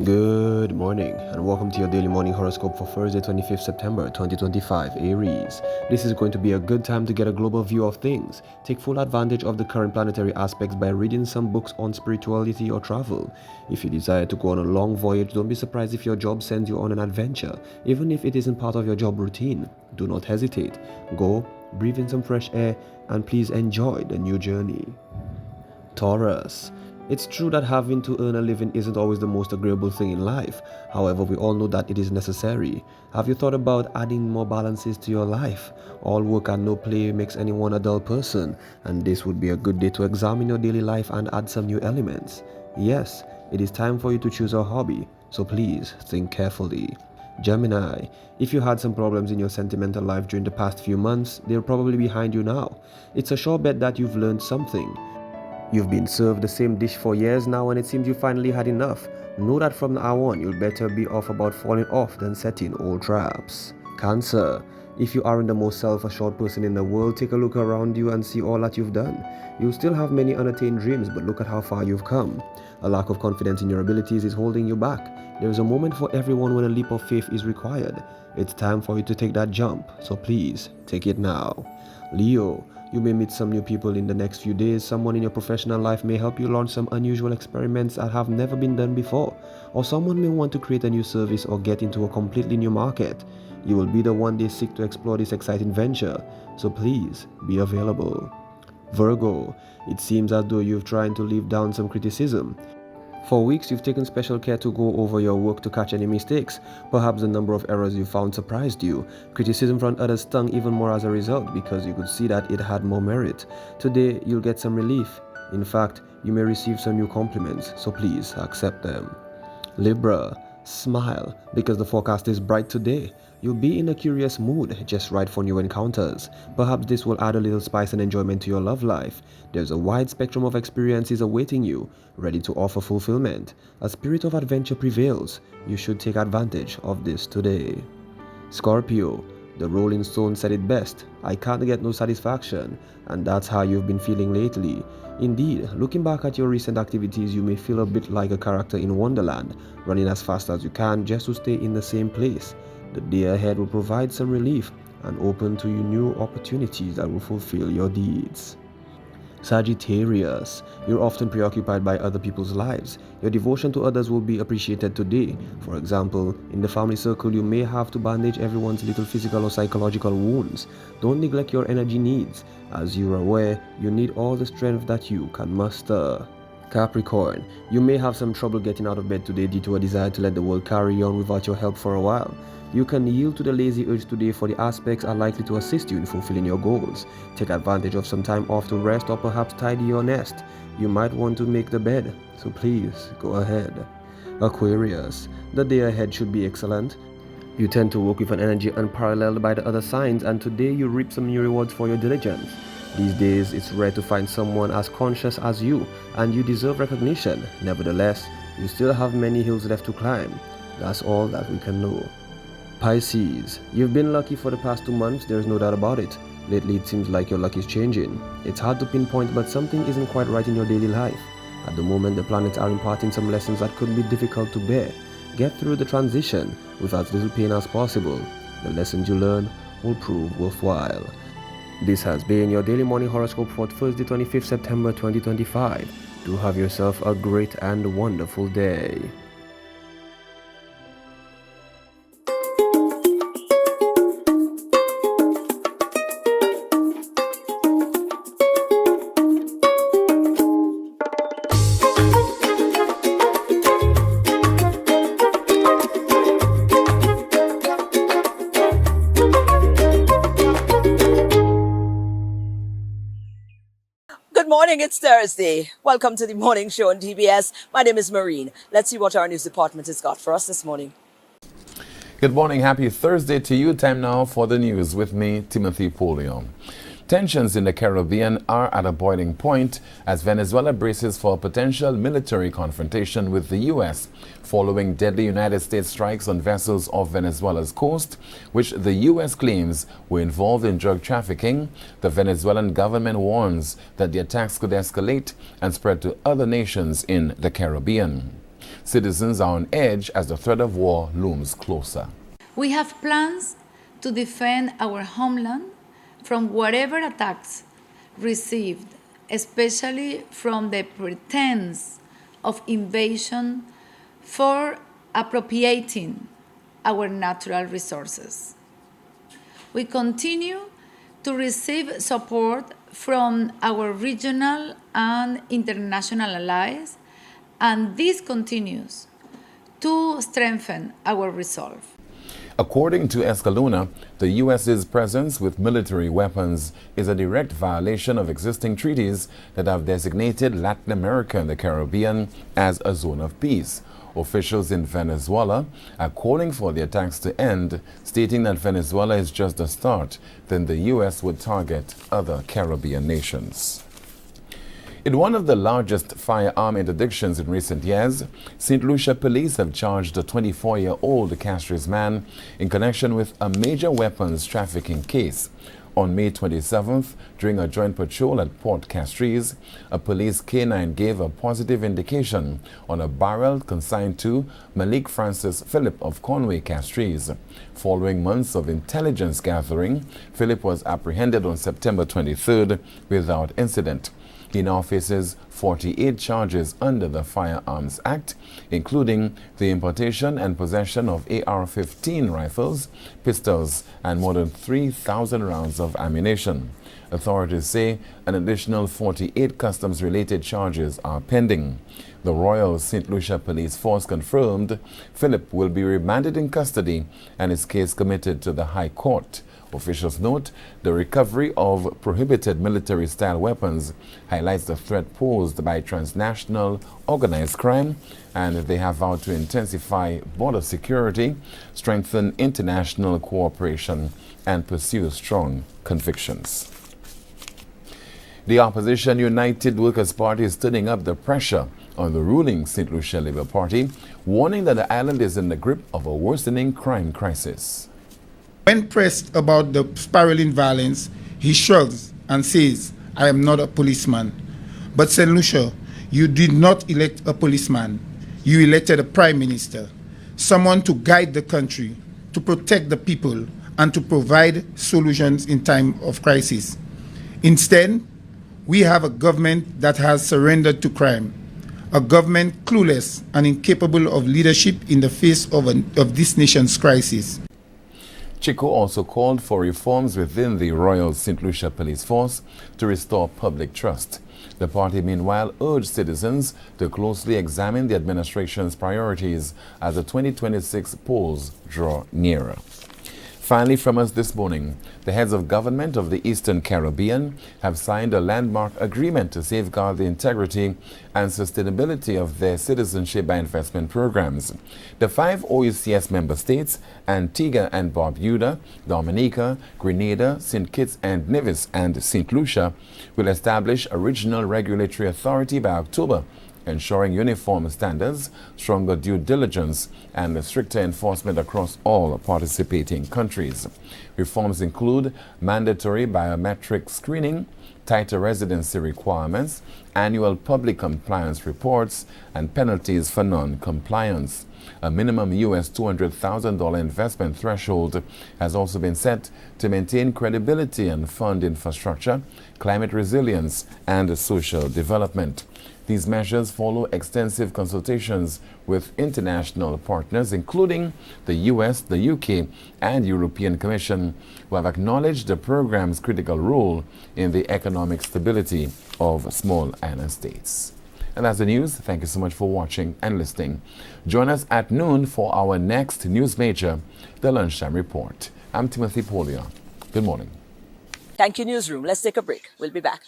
Good morning and welcome to your daily morning horoscope for Thursday 25th September 2025 Aries. This is going to be a good time to get a global view of things. Take full advantage of the current planetary aspects by reading some books on spirituality or travel. If you desire to go on a long voyage, don't be surprised if your job sends you on an adventure, even if it isn't part of your job routine. Do not hesitate. Go, breathe in some fresh air, and please enjoy the new journey. Taurus. It's true that having to earn a living isn't always the most agreeable thing in life. However, we all know that it is necessary. Have you thought about adding more balances to your life? All work and no play makes anyone a dull person, and this would be a good day to examine your daily life and add some new elements. Yes, it is time for you to choose a hobby, so please think carefully. Gemini, if you had some problems in your sentimental life during the past few months, they're probably behind you now. It's a sure bet that you've learned something. You've been served the same dish for years now and it seems you finally had enough. Know that from now on, you'll better be off about falling off than setting old traps. Cancer. If you aren't the most self-assured person in the world, take a look around you and see all that you've done. You still have many unattained dreams, but look at how far you've come. A lack of confidence in your abilities is holding you back. There is a moment for everyone when a leap of faith is required. It's time for you to take that jump, so please, take it now. Leo. You may meet some new people in the next few days. Someone in your professional life may help you launch some unusual experiments that have never been done before. Or someone may want to create a new service or get into a completely new market. You will be the one they seek to explore this exciting venture, so please be available. Virgo, it seems as though you've tried to live down some criticism. For weeks, you've taken special care to go over your work to catch any mistakes. Perhaps the number of errors you found surprised you. Criticism from others stung even more as a result because you could see that it had more merit. Today, you'll get some relief. In fact, you may receive some new compliments, so please accept them. Libra, smile because the forecast is bright today. You'll be in a curious mood, just right for new encounters. Perhaps this will add a little spice and enjoyment to your love life. There's a wide spectrum of experiences awaiting you, ready to offer fulfillment. A spirit of adventure prevails. You should take advantage of this today. Scorpio, the Rolling Stone said it best, I can't get no satisfaction, and that's how you've been feeling lately. Indeed, looking back at your recent activities, you may feel a bit like a character in Wonderland, running as fast as you can just to stay in the same place. The day ahead will provide some relief and open to you new opportunities that will fulfill your deeds. Sagittarius, you're often preoccupied by other people's lives. Your devotion to others will be appreciated today. For example, in the family circle, you may have to bandage everyone's little physical or psychological wounds. Don't neglect your energy needs. As you're aware, you need all the strength that you can muster. Capricorn, you may have some trouble getting out of bed today due to a desire to let the world carry on without your help for a while. You can yield to the lazy urge today, for the aspects are likely to assist you in fulfilling your goals. Take advantage of some time off to rest or perhaps tidy your nest. You might want to make the bed, so please go ahead. Aquarius, the day ahead should be excellent. You tend to work with an energy unparalleled by the other signs, and today you reap some new rewards for your diligence. These days, it's rare to find someone as conscious as you, and you deserve recognition. Nevertheless, you still have many hills left to climb. That's all that we can know. Pisces, you've been lucky for the past 2 months, there's no doubt about it. Lately, it seems like your luck is changing. It's hard to pinpoint, but something isn't quite right in your daily life. At the moment, the planets are imparting some lessons that could be difficult to bear. Get through the transition with as little pain as possible. The lessons you learn will prove worthwhile. This has been your daily morning horoscope for Thursday 25th September 2025. Do have yourself a great and wonderful day. Good morning, it's Thursday. Welcome to the morning show on TBS. My name is Maureen. Let's see what our news department has got for us this morning. Good morning, happy Thursday to you. Time now for the news with me, Timothy Polio. Tensions in the Caribbean are at a boiling point as Venezuela braces for a potential military confrontation with the U.S. following deadly United States strikes on vessels off Venezuela's coast, which the U.S. claims were involved in drug trafficking. The Venezuelan government warns that the attacks could escalate and spread to other nations in the Caribbean. citizens are on edge as the threat of war looms closer. We have plans to defend our homeland from whatever attacks received, especially from the pretense of invasion for appropriating our natural resources. We continue to receive support from our regional and international allies, and this continues to strengthen our resolve. According to Escalona, the U.S.'s presence with military weapons is a direct violation of existing treaties that have designated Latin America and the Caribbean as a zone of peace. Officials in Venezuela are calling for the attacks to end, stating that Venezuela is just the start, then the U.S. would target other Caribbean nations. In one of the largest firearm interdictions in recent years, St. Lucia police have charged a 24-year-old Castries man in connection with a major weapons trafficking case. On May 27th, during a joint patrol at Port Castries, a police canine gave a positive indication on a barrel consigned to Malik Francis Philip of Conway, Castries. Following months of intelligence gathering, Philip was apprehended on September 23rd without incident. He now faces 48 charges under the Firearms Act, including the importation and possession of AR-15 rifles, pistols, and more than 3,000 rounds of ammunition. Authorities say an additional 48 customs-related charges are pending. The Royal St. Lucia Police Force confirmed Philip will be remanded in custody and his case committed to the High Court. Officials note the recovery of prohibited military-style weapons highlights the threat posed by transnational organized crime, and they have vowed to intensify border security, strengthen international cooperation, and pursue strong convictions. The opposition United Workers' Party is turning up the pressure on the ruling St. Lucia Labour Party, warning that the island is in the grip of a worsening crime crisis. When pressed about the spiraling violence, he shrugs and says, "I am not a policeman." But St. Lucia, you did not elect a policeman. You elected a prime minister, someone to guide the country, to protect the people, and to provide solutions in time of crisis. Instead, we have a government that has surrendered to crime, a government clueless and incapable of leadership in the face of this nation's crisis. Chico also called for reforms within the Royal St. Lucia Police Force to restore public trust. The party, meanwhile, urged citizens to closely examine the administration's priorities as the 2026 polls draw nearer. Finally, from us this morning, the heads of government of the Eastern Caribbean have signed a landmark agreement to safeguard the integrity and sustainability of their citizenship by investment programs. The 5 OECS member states, Antigua and Barbuda, Dominica, Grenada, St. Kitts and Nevis, and St. Lucia, will establish a regional regulatory authority by October, ensuring uniform standards, stronger due diligence, and stricter enforcement across all participating countries. Reforms include mandatory biometric screening, tighter residency requirements, annual public compliance reports, and penalties for non-compliance. A minimum US $200,000 investment threshold has also been set to maintain credibility and fund infrastructure, climate resilience, and social development. These measures follow extensive consultations with international partners, including the US, the UK, and European Commission, who have acknowledged the program's critical role in the economic stability of small island states. And that's the news. Thank you so much for watching and listening. Join us at noon for our next news major, the Lunchtime Report. I'm Timothy Polia. Good morning. Thank you, Newsroom. Let's take a break. We'll be back.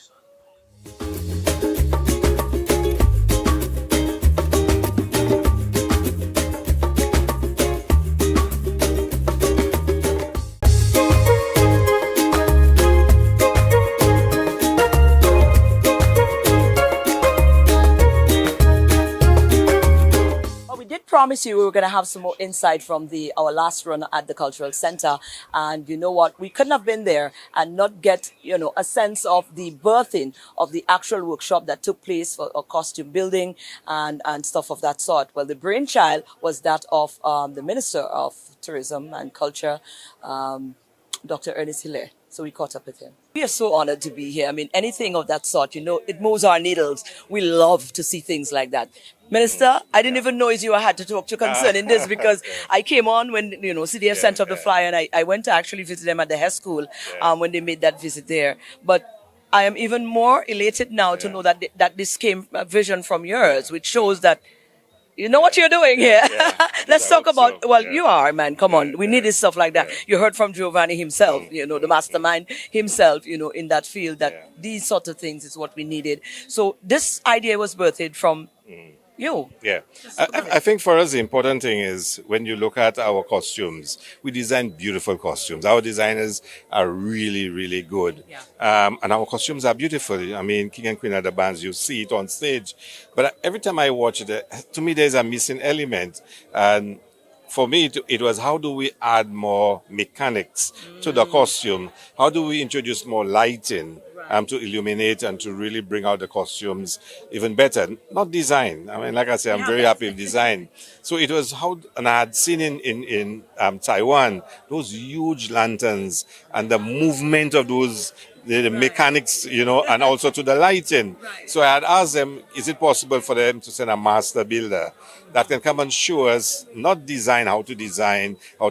promised you we were going to have some more insight from our last run at the Cultural Center. And you know what? We couldn't have been there and not get, a sense of the birthing of the actual workshop that took place for costume building and stuff of that sort. Well, the brainchild was that of the Minister of Tourism and Culture, Dr. Ernest Hilaire. So we caught up with him. We are so honored to be here. I mean, anything of that sort, it moves our needles. We love to see things like that. Minister, I didn't even know you had to talk to concerning this because I came on when, CDF sent up the flyer and I went to actually visit them at the high school when they made that visit there. But I am even more elated now to know that this came a vision from yours, which shows that you know what you're doing here. Let's talk about, you are, man. Come on. We needed stuff like that. You heard from Giovanni himself, the mastermind himself, in that field, that these sort of things is what we needed. So this idea was birthed from you. Yeah. I think for us, the important thing is when you look at our costumes, we design beautiful costumes. Our designers are really, really good. And our costumes are beautiful. I mean, King and Queen of the Bands, you see it on stage. But every time I watch it, to me, there's a missing element. And for me, it was how do we add more mechanics to the costume? How do we introduce more lighting to illuminate and to really bring out the costumes even better? Not design. I mean, like I said, I'm very happy with design. So it was how, and I had seen in Taiwan, those huge lanterns and the movement of those, the mechanics, and also to the lighting. So I had asked them, is it possible for them to send a master builder that can come and show us, not design, how to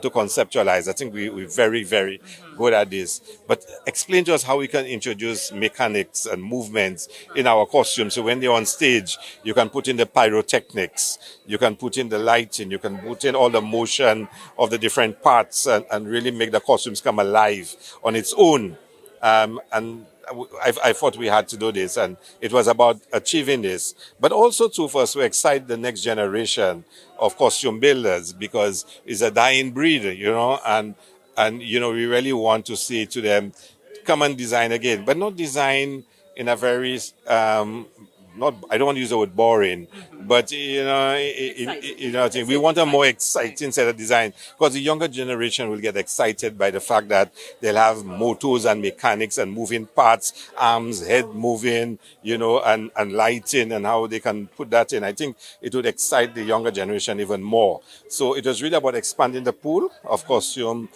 conceptualize. I think we're very, very good at this. But explain to us how we can introduce mechanics and movements in our costumes. So when they're on stage, you can put in the pyrotechnics, you can put in the lighting, you can put in all the motion of the different parts and really make the costumes come alive on its own. And I thought we had to do this, and it was about achieving this. But also, too, for us to excite the next generation of costume builders, because it's a dying breed, and we really want to say to them, come and design again, but not design in a very I don't want to use the word boring, but we want a more exciting set of design, because the younger generation will get excited by the fact that they'll have motors and mechanics and moving parts, arms, head moving, and lighting, and how they can put that in. I think it would excite the younger generation even more. So it was really about expanding the pool of costume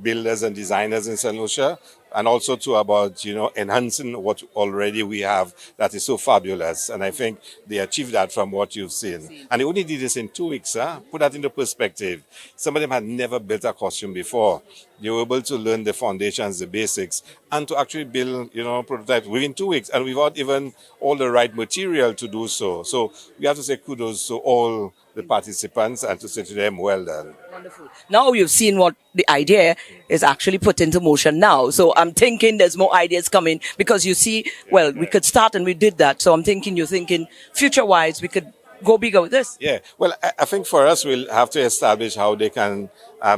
builders and designers in St. Lucia, and also too about, enhancing what already we have that is so fabulous. And I think they achieved that from what you've seen. And they only did this in 2 weeks, Put that into perspective. Some of them had never built a costume before. They were able to learn the foundations, the basics, and to actually build, prototypes within 2 weeks, and without even all the right material to do so. So we have to say kudos to all the participants and to say to them, well done. Wonderful. Now you've seen what the idea is actually put into motion now. So I'm thinking there's more ideas coming, because you see, we could start and we did that. So I'm thinking you're thinking future-wise, we could go bigger with this. Yeah. Well, I think for us, we'll have to establish how they can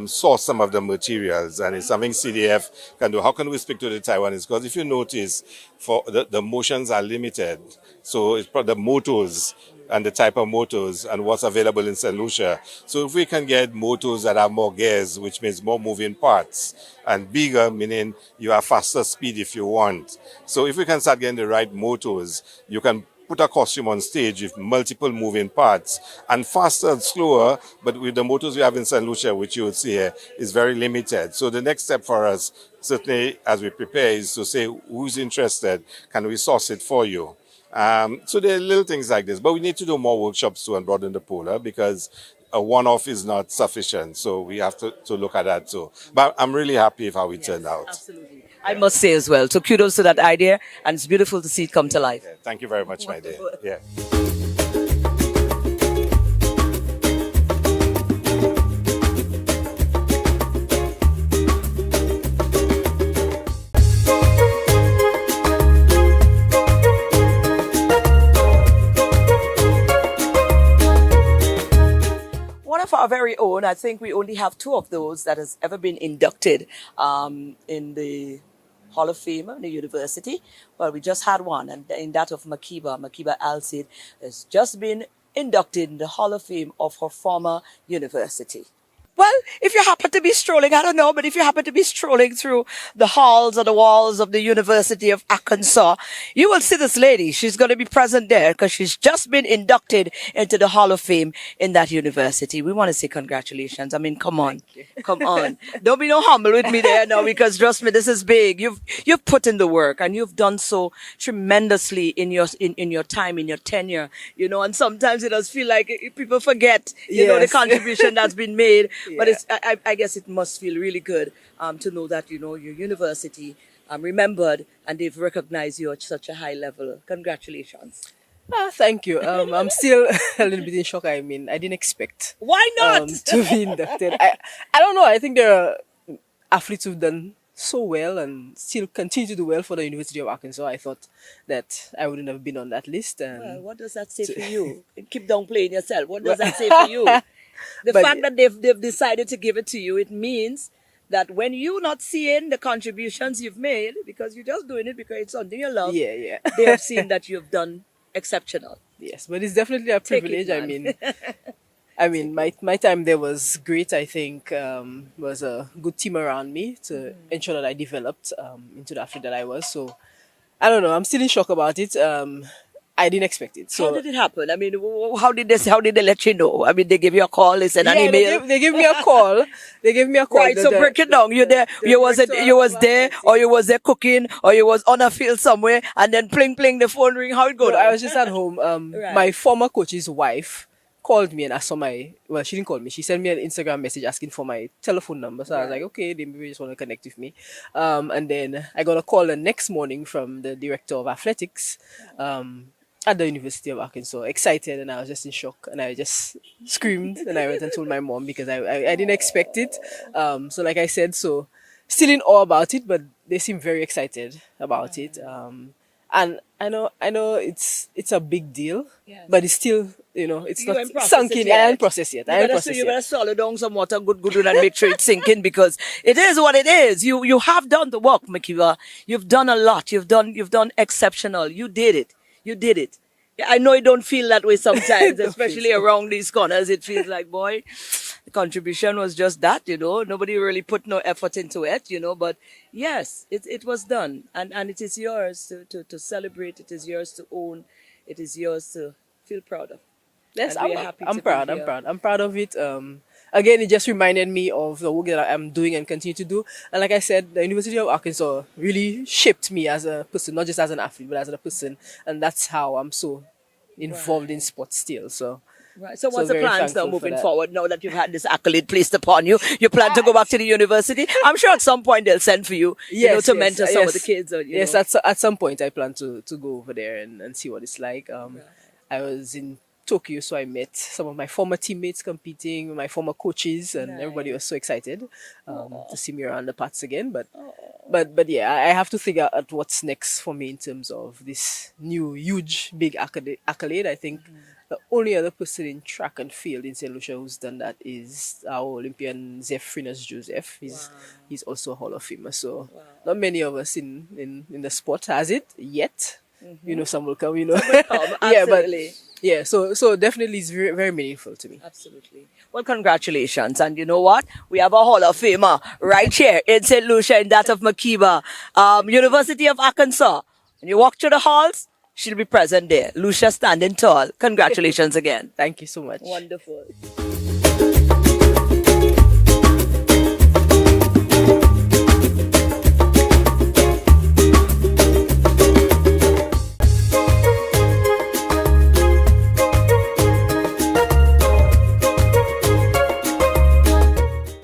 source some of the materials, and it's something CDF can do. How can we speak to the Taiwanese? Because if you notice, for the motions are limited. So it's the motors and the type of motors and what's available in St. Lucia. So if we can get motors that have more gears, which means more moving parts, and bigger, meaning you have faster speed if you want. So if we can start getting the right motors, you can put a costume on stage with multiple moving parts, and faster and slower, but with the motors we have in St. Lucia, which you will see here, is very limited. So the next step for us, certainly as we prepare, is to say, who's interested? Can we source it for you? So there are little things like this, but we need to do more workshops too and broaden the pool, because a one-off is not sufficient. So we have to look at that too. But I'm really happy with how it turned out. Absolutely. I must say as well. So kudos to that idea, and it's beautiful to see it come to life. Yeah, thank you very much, my dear. Yeah. One of our very own, I think we only have 2 of those that has ever been inducted in the Hall of Fame in the university. Well, we just had one, and in that of Makeba Alcid has just been inducted in the Hall of Fame of her former university. Well, if you happen to be strolling, I don't know, but if you happen to be strolling through the halls or the walls of the University of Arkansas, you will see this lady. She's going to be present there because she's just been inducted into the Hall of Fame in that university. We want to say congratulations. I mean, come on. Come on. Don't be no humble with me there now, because trust me, this is big. You've put in the work, and you've done so tremendously in your time, in your tenure, you know, and sometimes it does feel like people forget, you know, the Yes. contribution that's been made. But Yeah. it's, I guess it must feel really good to know that, you know, your university remembered and they've recognized you at such a high level. Congratulations. Thank you. I'm still a little bit in shock. I mean, I didn't expect Why not? to be inducted. I don't know. I think there are athletes who've done so well and still continue to do well for the University of Arkansas. I thought that I wouldn't have been on that list. And Well, what does that say for you? Keep downplaying yourself. What does that say for you? The But- fact that they've decided to give it to you, it means that when you're not seeing the contributions you've made, because you're just doing it because it's something you love, yeah. they have seen that you've done exceptional. Yes, but it's definitely a Take it, privilege. man. I mean, my time there was great. I think was a good team around me to ensure that I developed into the athlete that I was. So I don't know. I'm still in shock about it. I didn't expect it. So How did it happen? I mean, how did they let you know? I mean, they give you a call, they send an yeah, email. they gave me a call. They gave me a call. Right, so break it down. You there? the You was director you was of there, athletics. or you was there cooking, or you was on a field somewhere, and then pling the phone ring. How it go? No, down? I was just at home. Right. My former coach's wife called me and asked for my. Well, she didn't call me. She sent me an Instagram message asking for my telephone number. So I was like, okay, they maybe just want to connect with me. And then I got a call the next morning from the director of athletics. At the University of Arkansas, excited, and I was just in shock, and I just screamed, and I went and told my mom because I didn't expect it. So like I said, so still in awe about it, but they seem very excited about it. And I know it's a big deal, Yes. but it's still, you know, it's You not haven't processed sunk it in. yet. I haven't processed yet. I haven't processed You better yet. swallow down some water, good, and make sure it's sinking, because it is what it is. You have done the work, Makeba. You've done a lot. You've done exceptional. You did it. Yeah, I know it don't feel that way sometimes, Don't especially feel so. around these corners. It feels like, boy, the contribution was just that, you know. Nobody really put no effort into it, you know. But yes, it was done, and it is yours to celebrate. It is yours to own. It is yours to feel proud of. Yes, And we are happy to I'm be proud. here. I'm proud of it. Again, it just reminded me of the work that I'm doing and continue to do. And like I said, the University of Arkansas really shaped me as a person, not just as an athlete, but as a person. And that's how I'm so involved in sports still. So Right. So what's the very plans now thankful for moving that. forward? Now that you've had this accolade placed upon you, you plan to go back to the university? I'm sure at some point they'll send for you, you know, to mentor some of the kids. Or, yes, know. at some point I plan to go over there and see what it's like. I was in Tokyo, so I met some of my former teammates competing, my former coaches, and everybody was so excited to see me around the parts again. But yeah, I have to figure out what's next for me in terms of this new huge big accolade. I think the only other person in track and field in St. Lucia who's done that is our Olympian Zephyrinus Joseph. He's also a Hall of Famer. So not many of us in the sport has it yet. You know, some will come. You know, yeah, but Absolutely. yeah. So definitely, it's very very meaningful to me. Absolutely. Well, congratulations. And you know what? We have a Hall of Famer right here in St. Lucia, in that of Makeba, University of Arkansas. When you walk through the halls, she'll be present there. Lucia standing tall. Congratulations again. Thank you so much. Wonderful.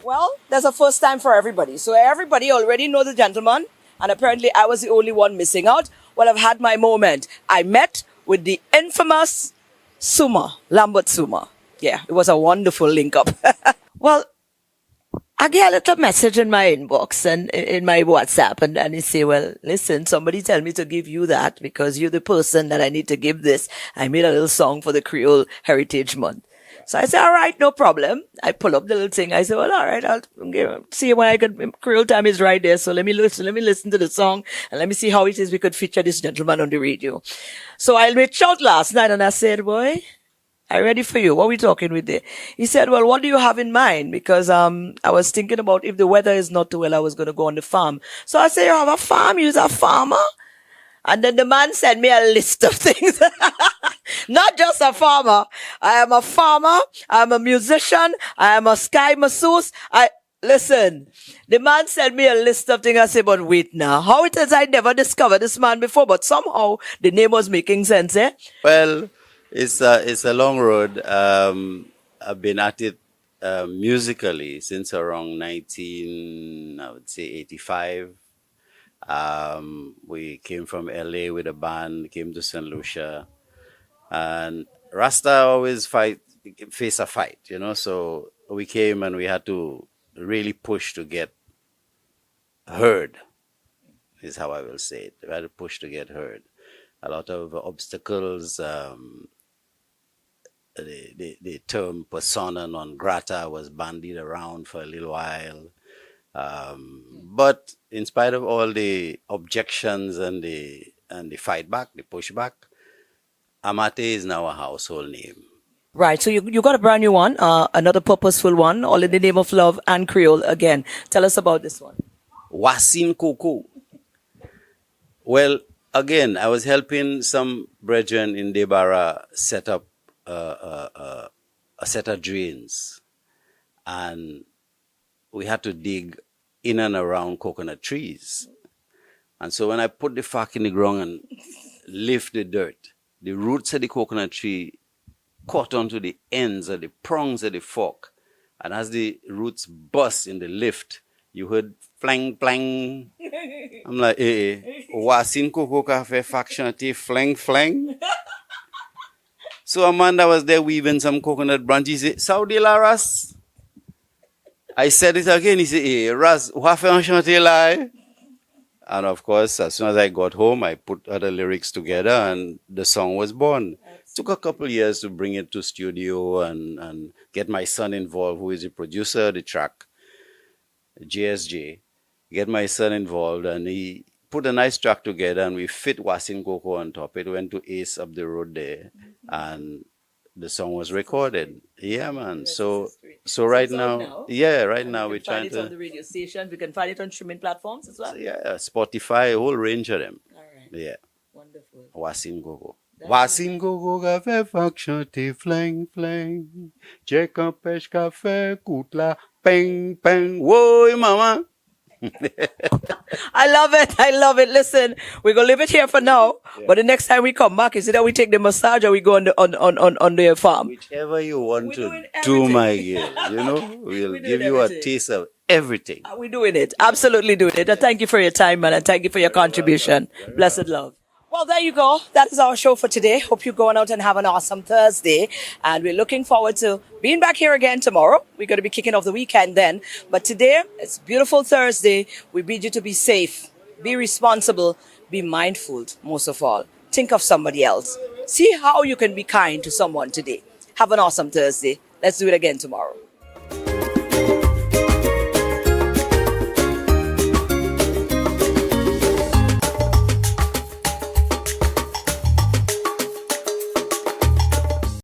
Well, there's a first time for everybody. So everybody already know the gentleman, and apparently I was the only one missing out. Well, I've had my moment. I met with the infamous Suma, Lambert Suma. Yeah, it was a wonderful link up. Well, I get a little message in my inbox and in my WhatsApp, and he say, well, listen, somebody tell me to give you that because you're the person that I need to give this. I made a little song for the Creole Heritage Month. So I said, all right, no problem. I pull up the little thing. I said, well, all right, I'll see why I could. Creole Time is right there. So let me listen to the song and let me see how it is we could feature this gentleman on the radio. So I reached out last night and I said, boy, I'm ready for you. What are we talking with there? He said, well, what do you have in mind? Because I was thinking about if the weather is not too well, I was going to go on the farm. So I said, you have a farm? You're a farmer? And then the man sent me a list of things. Not just a farmer. I am a farmer. I'm a musician. I am a sky masseuse. Listen, the man sent me a list of things. I said, but wait now. How it is I never discovered this man before, but somehow the name was making sense, eh? Well, it's a long road. I've been at it musically since around 85. We came from LA with a band, came to St. Lucia, and Rasta always face a fight, you know. So we came and we had to really push to get heard, is how I will say it. We had to push to get heard. A lot of obstacles. The term persona non grata was bandied around for a little while. But in spite of all the objections and the fight back, the pushback, Amate is now a household name. Right. So you got a brand new one, another purposeful one, all in the name of love and Creole again. Tell us about this one. Wasin Koko. Well, again, I was helping some brethren in Debara set up a set of drains, and we had to dig in and around coconut trees. And so when I put the fork in the ground and lift the dirt, the roots of the coconut tree caught onto the ends of the prongs of the fork. And as the roots bust in the lift, you heard flang, flang. I'm like, wasin koko cafe faction flang, flang. So Amanda was there weaving some coconut branches. He said, Saudi Laras. I said it again. He said, Ras, lie. And of course, as soon as I got home, I put other lyrics together and the song was born. It took a couple years to bring it to studio and get my son involved, who is the producer of the track, JSJ. Get my son involved, and he put a nice track together, and we fit Wasin Koko on top. It went to Ace up the road there, and the song was recorded. Yeah, man. So right now, right now we're trying to. We can find it on the radio station. We can find it on streaming platforms as well. Yeah, Spotify, a whole range of them. All right. Yeah. Wonderful. Wasin Gogo. Wasin Gogo café faction te flang flang. Check up pêche café koutla peng peng. Whoa, mama. I love it. I love it. Listen, we're gonna leave it here for now. Yeah. But the next time we come back, is it that we take the massage or we go on the farm? Whichever you want to do, my girl. You know, we'll give you a taste of everything. We're doing it. Absolutely doing it. And thank you for your time, man, and thank you for your contribution. Blessed love. Well, there you go. That is our show for today. Hope you're going out and have an awesome Thursday. And we're looking forward to being back here again tomorrow. We're going to be kicking off the weekend then. But today, it's beautiful Thursday. We bid you to be safe, be responsible, be mindful, most of all. Think of somebody else. See how you can be kind to someone today. Have an awesome Thursday. Let's do it again tomorrow.